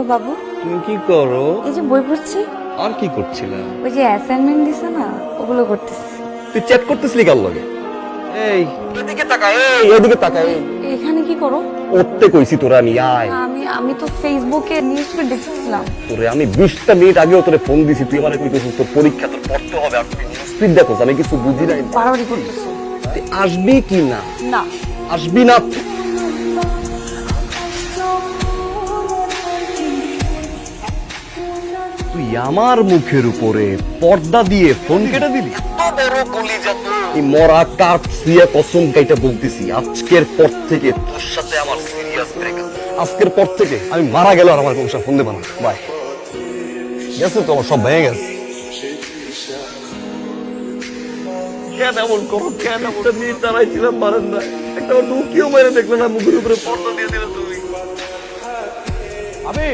Hello বাবু, তুমি কি করো? এই যে বই পড়ছি। আর কি করছিলাম? ওই যে অ্যাসাইনমেন্ট দিছে না, ওগুলো করতেছি। তুই চ্যাট করতেছিলি কার লগে? এই এদিকে তাকা, এদিকে তাকা। এখানে কি করো? ওতে কইছি তোরা নি আয়। আমি তো ফেসবুকে নিউজ পেপার দেখতেছিলাম। তোরে আমি 20টা মিনিট আগেও তোরে ফোন দিছি, তুই আমারে কইতেছিস তোর পরীক্ষা, তোর পড়তে হবে, আর তুই নিউজ ফিড দেখোস। আমি কিছু বুঝি নাই। বাড়াবাড়ি করতেছো। তুই আসবি কি না? না। আসবি না? তুই আমার মুখের উপরে পর্দা দিয়ে ফোন কেটে দিলি। এই মরা কাঠ সিয়া কসম কাইটা বলতেছি, আজকের পর থেকে তোর সাথে আমার সিরিয়াস ব্রেকআপ। আজকের পর থেকে আমি মারা গেল আর আমার কোনো ফোন দেব না। বাই। গেছে তো, আমার সব ভেঙে গেছে। কেন এমন করো? কেন একটা নিয়ে দাঁড়াইছিলাম বারান্দায়, একটা ঢুকিও মেরে দেখলে না, মুখের উপরে পর্দা দিয়ে দিলে তুমি। আমি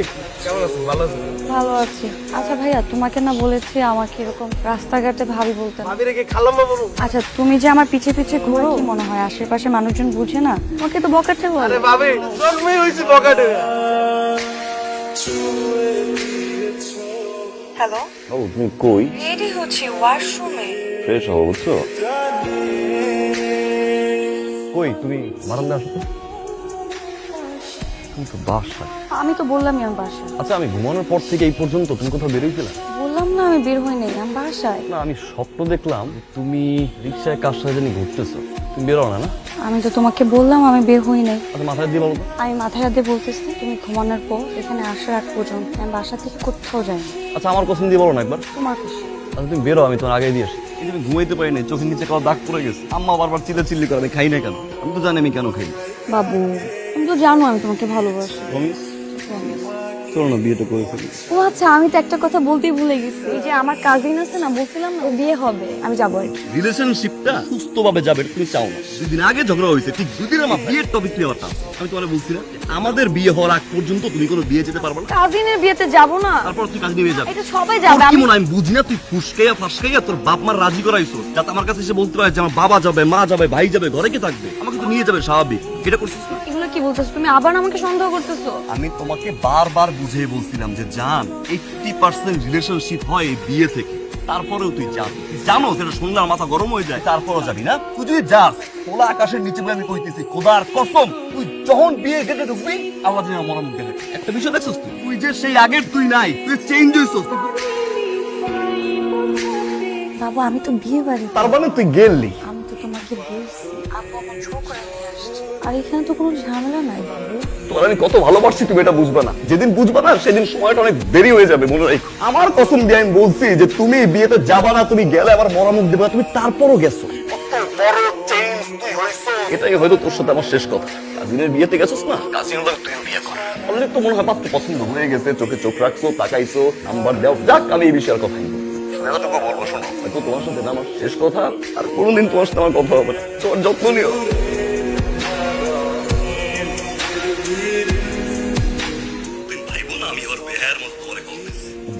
কেমন আছো? ভালো আছো? ভালো আছি। আচ্ছা ভাইয়া, তোমাকে না বলেছি আমাকে এরকম রাস্তাঘাটে ভাবি বলতে না। ভাবি রেখে খালাম্মা বলো। আচ্ছা, তুমি যে আমার পিছে পিছে ঘোরো, কি মনে হয় আশেপাশে মানুষজন বুঝে না? তোমাকে তো বকাটে বলে। আরে ভাবি, জন্মই হইছি বকাটে। হ্যালো, ও তুমি কই? রেডি হচ্ছে ওয়াশরুমে। ফ্রেশ হও, বুঝছো? কই তুমি? বারান্দায় আসো তো। তুমি তো বাসায়। আমি তো বললামই আমি বাসায়। আচ্ছা, আমি ঘুমানোর পর থেকে এই পর্যন্ত তুমি কোথাও বেরোইছিলে? বললাম না আমি বের হই নাই, আমি বাসায়। না, আমি স্বপ্ন দেখলাম তুমি রিক্সায় কার সাথে জানি ঘুরতেছো। তুমি বেরো না? না, আমি তো তোমাকে বললাম আমি বের হই নাই। আচ্ছা মাথায় দিয়ে বলো তো। আমি মাথায় হাত দিয়ে বলতেছি, তুমি ঘুমানোর পর এখানে আসার আগ পর্যন্ত আমি বাসা থেকে কোথাও যাই না। আচ্ছা আমার কসম দিয়ে বলো না একবার। তোমার খুশি। আচ্ছা তুমি বেরো, আমি তোমার আগে দিয়ে আসি। এই যে আমি ঘুমাইতে পারি না, চোখের নিচে কালো দাগ পড়ে গেছে। আম্মা বারবার চিল্লি করে, আমি খাই না কেন? আমি তো জানি আমি কেন খাই। বাবু, তুমি তো জানো আমি তোমাকে ভালোবাসি। প্রমিস? চলো না, বিয়েটা করে ফেলি। ও আচ্ছা, আমি তো একটা কথা বলতেই ভুলে গেছি। এই যে আমার কাজিন আছে না, বলছিলাম না ওর বিয়ে হবে, আমি যাবো আর কি। রিলেশনশিপটা সুস্থভাবে যাবে তুমি চাও না। 2 দিন আগে ঝগড়া হয়েছে, ঠিক 2 দিন আমার বিয়ের টপিক নিয়ে আমার টানছে। আমি তোমার বলছি না যে আমাদের বিয়ে হওয়ার আগ পর্যন্ত তুমি কোনো বিয়ে যেতে পারবে না। কাজিনের বিয়েতে যাবো না? তারপর তুই কাজ নিয়ে যাবে। এটা সবাই তোর যাবে। কি মনে হয় আমি বুঝি না? তুই ফুসকাইয়া ফাসকাইয়া তোর বাপ মার রাজি করাইছো, যাতে আমার কাছে এসে বলতে পারে যে আমার বাবা যাবে, মা যাবে, ভাই যাবে, ঘরে কে থাকবে, আমাকে তো নিয়ে যাবে, স্বাভাবিক। এটা করছিস না? এগুলো কি বলতেছো তুমি? আবার আমাকে সন্দেহ করতেছো? আমি তোমাকে বারবার বুঝিয়ে বলছিলাম যে জান, 80% রিলেশনশিপ হয় এই বিয়ে থেকে। তারপরেও তুই যাবি, জানো সেটা শুনলে আমার মাথা গরম হয়ে যায়। তারপরেও যাবি না? তুই যদি যাস, খোলা আকাশের নিচে বলে আমি কইতেছি, খোদার কসম, তুই যখন বিয়ে গেটে ঢুকবি আল্লাহ যেন মরম গেলে। একটা বিষয় দেখছিস তুই, তুই যে সেই আগের তুই নাই, তুই চেঞ্জ হইছিস। বাবু, আমি তো বিয়ে বাড়ি। তার মানে তুই গেলি? আমি তো তোমাকে বলছি আপু আমার জোর করে নিয়ে আসছে, আর এখানে তো কোনো ঝামেলা নাই বাবু। তোমার আমি কত ভালোবাসি তুমি এটা বুঝবা না। যেদিন বুঝবা না সেদিন সময়টা অনেক দেরি হয়ে যাবে, মনে রাখো। আমার কসম দিয়ে আমি বলছি যে তুমি বিয়েতে যাবা না, তুমি গেলে আবার মরামুখ দেবে না, তুমি তারপরও গেছো। এটাই হয়তো তোর সাথে আমার শেষ কথা। কাজিনের বিয়েতে গেছিস না, কাজিন তুই বিয়ে কর। অলরেডি তো মনে হয় পাত্র পছন্দ হয়ে গেছে, চোখে চোখ রাখছো, তাকাইছো, নাম্বার দাও। যাক, আমি এই বিষয়ের কথা বলবো। এতটুকু বলবো, শোনো, হয়তো তোমার সাথে আমার শেষ কথা, আর কোনোদিন তোমার সাথে আমার কথা হবে না। তোমার যত্ন নিও।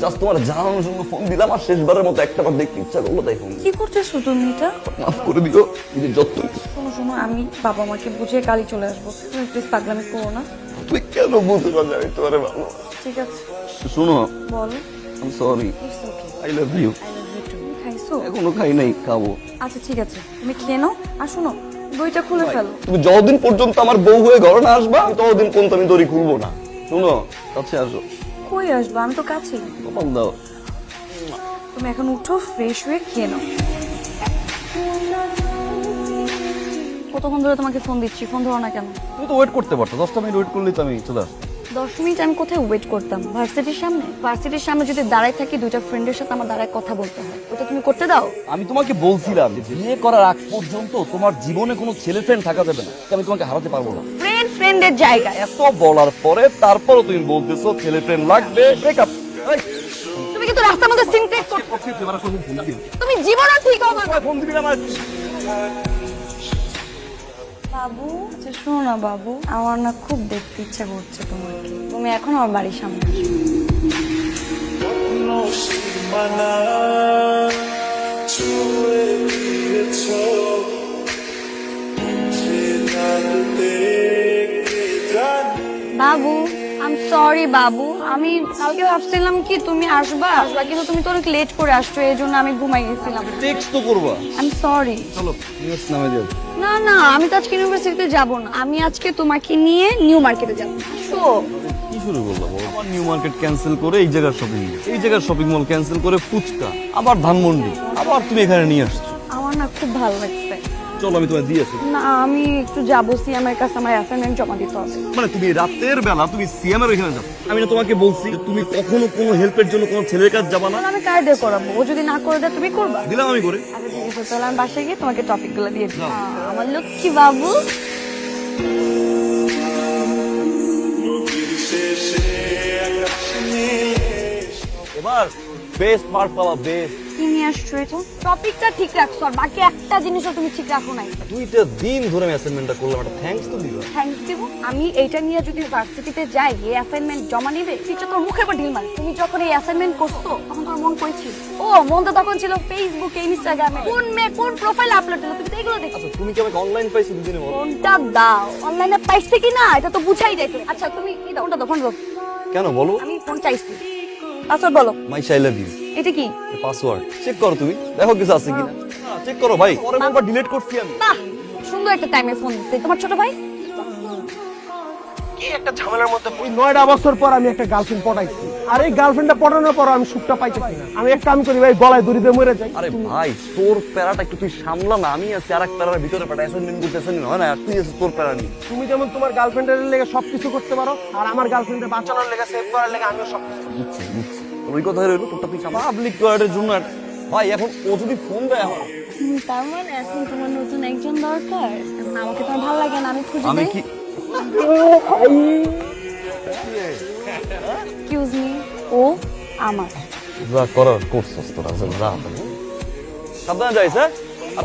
জাস্ট তোমার জানানোর জন্য ফোন দিলাম, আর শেষবারের মতো একটাবার দেখতে ইচ্ছা করলো, তাই ফোন। কি করতেছো তুমি এটা? মাফ করে দিও, নিজের যত্ন। শোনো শোনো, আমি বাবা মাকে বুঝিয়ে কালই চলে আসবো। তুমি প্লিজ পাগলামি করো না। তুই কেন বুঝতে পারবি আমি তোমার ভালো? ঠিক আছে, শোনো, বলো। I am sorry, it's okay, I love you. I love you too. খাইছো? এখনো খাই নাই, খাবো। আচ্ছা ঠিক আছে, তুমি খেয়ে নাও। আর শোনো, বইটা খুলে ফেলো। তুমি যতদিন পর্যন্ত আমার বউ হয়ে ঘরে না আসবা, আমি ততদিন পর্যন্ত আমি দড়ি খুলবো না। শোনো, কাছে আসো। কই আসবো? আমি তো কাছেই। কপাল দাও। তুমি এখন উঠো, ফ্রেশ হয়ে খেয়ে নাও। কতক্ষণ ধরে তোমাকে ফোন দিচ্ছি, ফোন ধরো না কেন? তুমি তো ওয়েট করতে পারতো, 10টা মিনিট ওয়েট করলে তো আমি চলে আসতাম। 10 মিনিট আমি কোথায় ওয়েট করতাম? ভার্সিটির সামনে। ভার্সিটির সামনে যদি দাঁড়ায় থাকি, 2টা ফ্রেন্ডের সাথে আমার দাঁড়ায় কথা বলতে হয়, ওটা তুমি করতে দাও? আমি তোমাকে বলছিলাম যে বিয়ে করার আগ পর্যন্ত তোমার জীবনে কোনো ছেলে ফ্রেন্ড থাকা যাবে না, আমি তোমাকে হারাতে পারবো না। ফ্রেন্ড ফ্রেন্ডের জায়গায়। এত বলার পরে তারপরও তুমি বলতেছো ছেলে ফ্রেন্ড লাগবে, ব্রেকআপ। তুমি কিন্তু রাস্তার মধ্যে সিনক্রেট করছো। তুমি জীবনে ঠিক হবে না। ফোন দিবি না আমার। বাবু, আচ্ছা শোনো না বাবু, আমার না খুব দেখতে ইচ্ছা করছে তোমাকে। তুমি এখন আমার বাড়ির সামনে আসো। বাবু, আই এম সরি বাবু, আমি কালকে ভাবছিলাম কি তুমি আসবা কিন্তু তুমি তো অনেক লেট করে আসছো, এই জন্য আমি ঘুমাই গেছিলাম। টেক্সট তো করবা। I am sorry. চলো নিউজ নামে যাও। না না, আমি তো আজকে ইউনিভার্সিটিতে যাব না, আমি আজকে তোমাকে নিয়ে নিউ মার্কেটে যাব। শো কি শুরু করলাম? আবার নিউ মার্কেট ক্যান্সেল করে এই জায়গার শপিং মল, এই জায়গার শপিং মল ক্যান্সেল করে ফুচকা, আবার ধানমন্ডি, আবার তুমি এখানে নিয়ে আসছো। আমার না খুব ভালো লাগছে। চলো আমি তোমায় দিয়ে আসি। না আমি একটু যাবো, সিএমের কাছে আমার অ্যাসাইনমেন্ট জমা দিতে হবে। মানে তুমি রাতের বেলা তুমি সিএম এর ওখানে যাও? আমি না তোমাকে বলছি যে তুমি কখনো কোনো হেল্পের জন্য কোনো ছেলের কাছে যাবা না। আমি কার দিয়ে করাবো? ও যদি না করে দেয় তুমি করবা? দিলাম আমি করে। আচ্ছা ঠিক আছে, তাহলে আমি বাসায় গিয়ে তোমাকে টপিকগুলো দিয়ে দিই। আমার লক্ষ্মী বাবু। এবার বেস্ট মার্ক পাওয়া বেস্ট। কি নিয়ে আসছো এটা? টপিকটা ঠিক রাখছো, আর বাকি একটা জিনিসও তুমি ঠিক রাখো নাই। দুইটা দিন ধরে আমি অ্যাসাইনমেন্টটা করলাম, একটা থ্যাঙ্কস তো দিবা। থ্যাঙ্কস দিব? আমি এইটা নিয়ে যদি ভার্সিটিতে যাই, এই অ্যাসাইনমেন্ট জমা নিবে, টিচার তোর মুখের উপর ঢিল মারে। তুমি যখন এই অ্যাসাইনমেন্ট করছো তখন তোর মন কইছিল? ও মন তো তখন ছিল ফেসবুকে, ইনস্টাগ্রামে, কোন মেয়ে কোন প্রোফাইল আপলোড দিল, তুমি তো এগুলো দেখছো। আচ্ছা তুমি কি আমাকে অনলাইন পাইছো দুদিনের মধ্যে? ফোনটা দাও। অনলাইনে পাইছে কি না এটা তো বুঝাই যাইছে। আচ্ছা তুমি কি দাও? ওটা দাও, ফোন দাও। কেন বলো? আমি ফোন চাইছি। পাসওয়ার্ড বলো। মাই আই লাভ ইউ। এটা কি? পাসওয়ার্ড চেক করো, তুমি দেখো কিছু আছে কিনা। চেক করো ভাই, পরে একবার ডিলিট করছি আমি। বাহ, সুন্দর একটা টাইমে ফোন দিচ্ছে তোমার ছোট ভাই। কি একটা ঝামেলার মধ্যে 9টা বছর পর আমি একটা গার্লফ্রেন্ড পটাইছি, আর এই গার্লফ্রেন্ডটা পটানোর পর আমি সুখটা পাইতেছি না। আমি এক কাম করি ভাই, গলায় দড়ি দিয়ে মরে যাই। আরে ভাই তোর প্যারাটা একটু তুই সামলা না, আমি আছি আরেক প্যারার ভিতরে পাঠা অ্যাসাইনমেন্ট করতে অ্যাসাইনমেন্ট হয় না, আর তুই আছিস তোর প্যারা নিয়ে। তুমি যেমন তোমার গার্লফ্রেন্ডের লেগে সবকিছু করতে পারো, আর আমার গার্লফ্রেন্ডের বাঁচানোর লেগে, সেভ করার লেগে আমিও সবকিছু। বুঝছি বুঝছি, ওই কথা রইলো তোরটা তুই পাবলিক টয়লেটের জন্য ভাই এখন ও যদি ফোন দেয় এখন তার মানে এখন তোমার নতুন একজন দরকার। এখন আমাকে তোমার ভালো লাগে না, আমি খুঁজে আমি দেই। কি এক্সকিউজ মি, ও আমার। যা করার করছস তোরা, যা সাবধানে যাইস। হ্যাঁ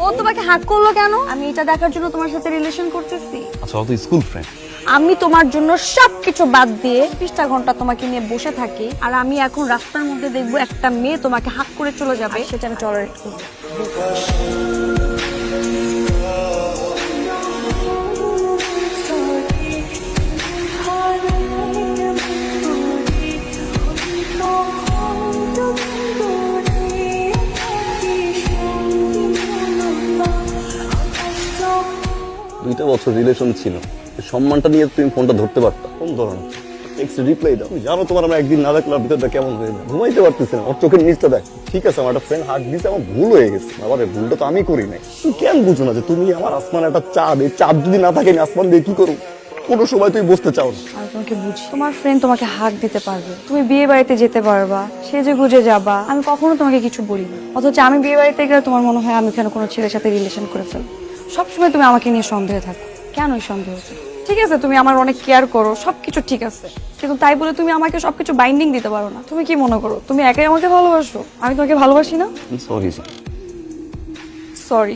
ও তোমাকে হাক করলো কেন? আমি এটা দেখার জন্য তোমার সাথে রিলেশন করতেছি। আচ্ছা ও তো স্কুল ফ্রেন্ড। আমি তোমার জন্য সবকিছু বাদ দিয়ে 20টা ঘন্টা তোমাকে নিয়ে বসে থাকি, আর আমি এখন রাস্তার মধ্যে দেখবো একটা মেয়ে তোমাকে হাক করে চলে যাবে, সেটা আমি টলারেট করবো? দুইটা বছর রিলেশন ছিল, এই সম্মানটা নিয়ে তুমি ফোনটা ধরতে পারতা। কোন ধরনের টেক্সট রিপ্লাই দাও? তুমি জানো তোমার আমরা একদিন না দেখলাম ভিতরটা কেমন হয়ে যায়, ঘুমাইতে পারতেছি না। ওর চোখের নিচটা দেখ। ঠিক আছে আমার একটা ফ্রেন্ড হার্ট দিছে, আমার ভুল হয়ে গেছে। আবার এই ভুলটা তো আমি করি নাই। তুমি কেন বুঝো না যে তুমি আমার আসমান একটা চাঁদ, এই চাঁদ যদি না থাকে আমি আসমান দিয়ে কি করবো? কোনো সময় তুই বুঝতে চাও না। আমি তোমাকে বুঝি। তোমার ফ্রেন্ড তোমাকে হাক দিতে পারবে, তুমি বিয়ে বাড়িতে যেতে পারবা, সেজে গুজে যাবা, আমি কখনো তোমাকে কিছু বলি না। অথচ আমি বিয়ে বাড়িতে গেলে তোমার মনে হয় আমি এখানে কোনো ছেলের সাথে রিলেশন করে ফেলবো। সবসময় তুমি আমাকে নিয়ে সন্দেহে থাকো। কেন এই সন্দেহ হচ্ছে? ঠিক আছে তুমি আমার অনেক কেয়ার করো, সবকিছু ঠিক আছে, কিন্তু তাই বলে তুমি আমাকে সবকিছু বাইন্ডিং দিতে পারো না। তুমি কি মনে করো তুমি একাই আমাকে ভালোবাসো? আমি তোমাকে ভালোবাসি না? Sorry sorry.